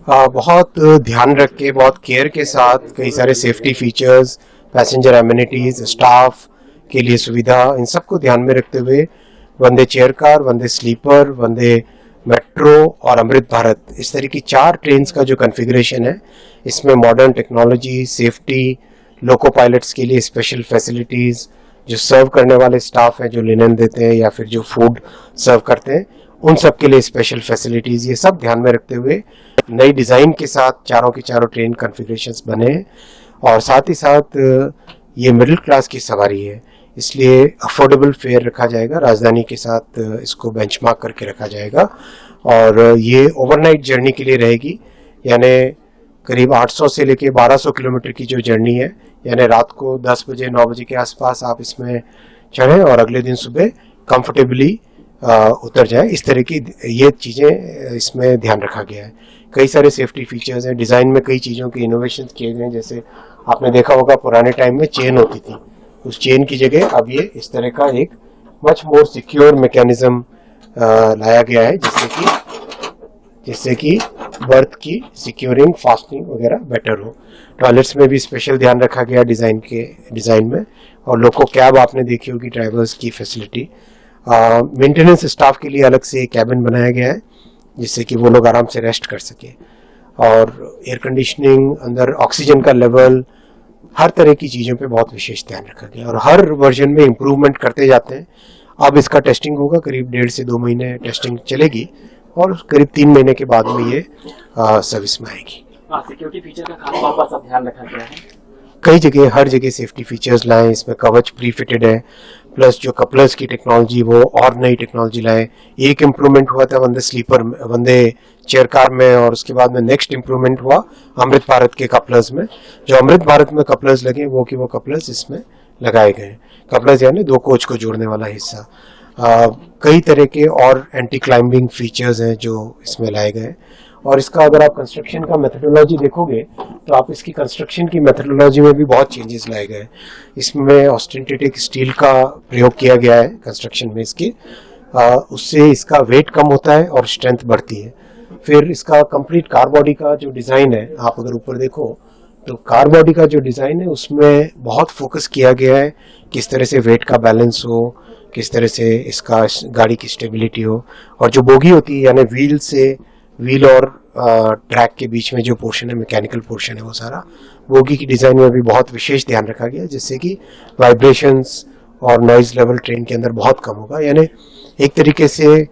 बहुत ध्यान रख के, बहुत केयर के साथ कई सारे safety features, passenger amenities, staff के लिए सुविधा, इन सबको ध्यान में रखते हुए वंदे चेयर कार, वंदे स्लीपर, वंदे मेट्रो और अमृत भारत, इस तरह की 4 ट्रेन्स का जो कॉन्फ़िगरेशन है, इसमें मॉडर्न टेक्नोलॉजी, सेफ्टी, लोको पायलट्स के लिए स्पेशल फैसिलिटीज़, जो सर्व करने वाले स्टाफ हैं, जो लिनन देते हैं या फिर जो फूड सर्व करते हैं, उन सब के लिए स्पेशल फैसिलिटीज़, ये सब ध्यान में रखते हुए नई डिज़ाइन के साथ चारों की चारों ट्रेन कॉन्फ़िगरेशंस बने हैं। और साथ ही साथ ये मिडिल क्लास की सवारी है, इसलिए अफोर्डेबल फेयर रखा जाएगा, राजधानी के साथ इसको बेंचमार्क करके रखा जाएगा। और ये ओवरनाइट जर्नी के लिए रहेगी, यानी करीब 800 से लेके 1200 किलोमीटर की जो जर्नी है, यानी रात को 10 बजे 9 बजे के आसपास आप इसमें चढ़ें और अगले दिन सुबह कंफर्टेबली उतर जाए, इस तरह की ये चीज़ें इसमें ध्यान रखा गया है। कई सारे सेफ्टी फीचर्स हैं, डिज़ाइन में कई चीज़ों के इनोवेशन किए गए हैं। जैसे आपने देखा होगा पुराने टाइम में चेन होती थी, उस चेन की जगह अब ये इस तरह का एक मच मोर सिक्योर मैकेनिज्म लाया गया है, जिससे कि बर्थ की सिक्योरिंग, फास्टनिंग वगैरह बेटर हो। टॉयलेट्स में भी स्पेशल ध्यान रखा गया डिज़ाइन में। और लोको कैब आपने देखी होगी, ड्राइवर्स की फैसिलिटी। मेंटेनेंस स्टाफ के लिए अलग से कैबिन बनाया गया है, जिससे कि वो लोग आराम से रेस्ट कर सके। और एयर कंडीशनिंग, अंदर ऑक्सीजन का लेवल, हर तरह की चीज़ों पे बहुत विशेष ध्यान रखा गया और हर वर्जन में इम्प्रूवमेंट करते जाते हैं। अब इसका टेस्टिंग होगा, करीब 1.5 से 2 महीने टेस्टिंग चलेगी और करीब 3 महीने के बाद में ये सर्विस में आएगी। सिक्योरिटी फीचर का खास तौर पर सब ध्यान रखा गया है। कई जगह, हर जगह सेफ्टी फीचर्स लाए, इसमें कवच प्री फिटेड है, प्लस जो कपलर्स की टेक्नोलॉजी वो और नई टेक्नोलॉजी लाए। एक इम्प्रूवमेंट हुआ था वंदे चेयर कार में, और उसके बाद में नेक्स्ट इम्प्रूवमेंट हुआ अमृत भारत के कपलर्स में। जो अमृत भारत में कपलर्स लगे वो कपलर्स इसमें लगाए गए। कपलर्स यानी 2 कोच को जोड़ने वाला हिस्सा। कई तरह के और एंटी क्लाइंबिंग फीचर्स हैं जो इसमें लाए गए। और इसका अगर आप कंस्ट्रक्शन का मेथडोलॉजी देखोगे तो आप इसकी कंस्ट्रक्शन की मेथडोलॉजी में भी बहुत चेंजेस लाए गए। इसमें ऑस्टेंटिक स्टील का प्रयोग किया गया है कंस्ट्रक्शन में इसके, उससे इसका वेट कम होता है और स्ट्रेंथ बढ़ती है। फिर इसका कंप्लीट कार बॉडी का जो डिज़ाइन है, आप अगर ऊपर देखो तो कार बॉडी का जो डिज़ाइन है उसमें बहुत फोकस किया गया है किस तरह से वेट का बैलेंस हो, किस तरह से इसका गाड़ी की स्टेबिलिटी हो। और जो बोगी होती है, यानी व्हील और ट्रैक के बीच में जो पोर्शन है, मैकेनिकल पोर्शन है, वो सारा बोगी की डिज़ाइन में भी बहुत विशेष ध्यान रखा गया, जिससे कि वाइब्रेशंस और नॉइज़ लेवल ट्रेन के अंदर बहुत कम होगा। यानी एक तरीके से